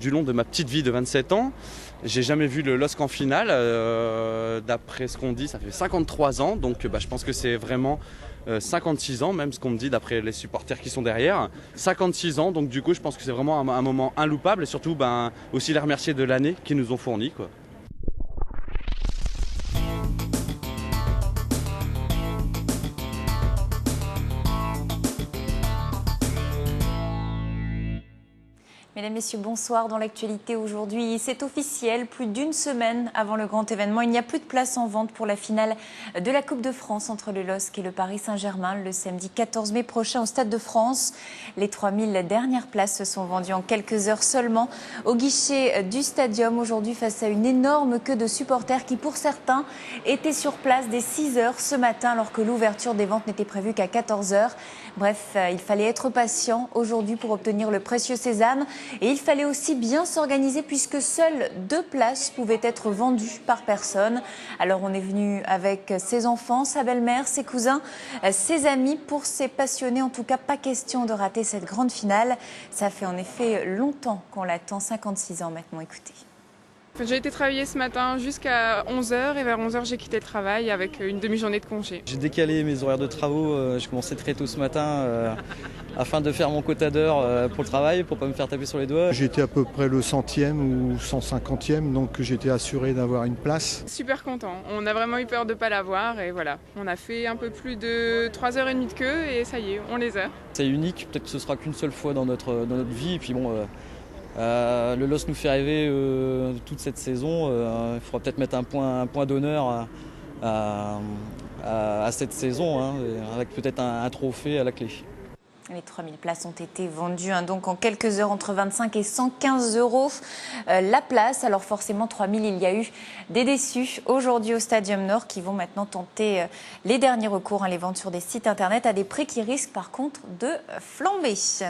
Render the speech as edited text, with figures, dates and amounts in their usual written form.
Du long de ma petite vie de 27 ans, j'ai jamais vu le LOSC en finale. D'après ce qu'on dit, ça fait 53 ans, donc je pense que c'est vraiment 56 ans, même ce qu'on me dit d'après les supporters qui sont derrière. 56 ans, donc du coup je pense que c'est vraiment un moment inloupable et surtout aussi les remercier de l'année qu'ils nous ont fourni, quoi. Mesdames, Messieurs, bonsoir. Dans l'actualité aujourd'hui, c'est officiel, plus d'une semaine avant le grand événement. Il n'y a plus de place en vente pour la finale de la Coupe de France entre le LOSC et le Paris Saint-Germain le samedi 14 mai prochain au Stade de France. Les 3000 dernières places se sont vendues en quelques heures seulement au guichet du Stadium. Aujourd'hui, face à une énorme queue de supporters qui, pour certains, étaient sur place dès 6 heures ce matin alors que l'ouverture des ventes n'était prévue qu'à 14 heures. Bref, il fallait être patient aujourd'hui pour obtenir le précieux sésame. Et il fallait aussi bien s'organiser puisque seules 2 places pouvaient être vendues par personne. Alors on est venu avec ses enfants, sa belle-mère, ses cousins, ses amis. Pour ces passionnés, en tout cas, pas question de rater cette grande finale. Ça fait en effet longtemps qu'on l'attend, 56 ans maintenant. Écoutez. J'ai été travailler ce matin jusqu'à 11 h et vers 11 h j'ai quitté le travail avec une demi-journée de congé. J'ai décalé mes horaires de travaux, je commençais très tôt ce matin afin de faire mon quota d'heures pour le travail, pour ne pas me faire taper sur les doigts. J'étais à peu près le 100e ou 150e, donc j'étais assuré d'avoir une place. Super content, on a vraiment eu peur de ne pas l'avoir et voilà. On a fait un peu plus de 3h30 de queue et ça y est, on les a. C'est unique, peut-être que ce sera qu'une seule fois dans notre vie, et puis bon... le LOSC nous fait rêver toute cette saison. Il faudra peut-être mettre un point d'honneur à cette saison, hein, avec peut-être un trophée à la clé. Les 3000 places ont été vendues donc en quelques heures entre 25 et 115 € la place. Alors forcément 3000, il y a eu des déçus aujourd'hui au Stadium Nord qui vont maintenant tenter les derniers recours, les ventes sur des sites internet à des prix qui risquent par contre de flamber.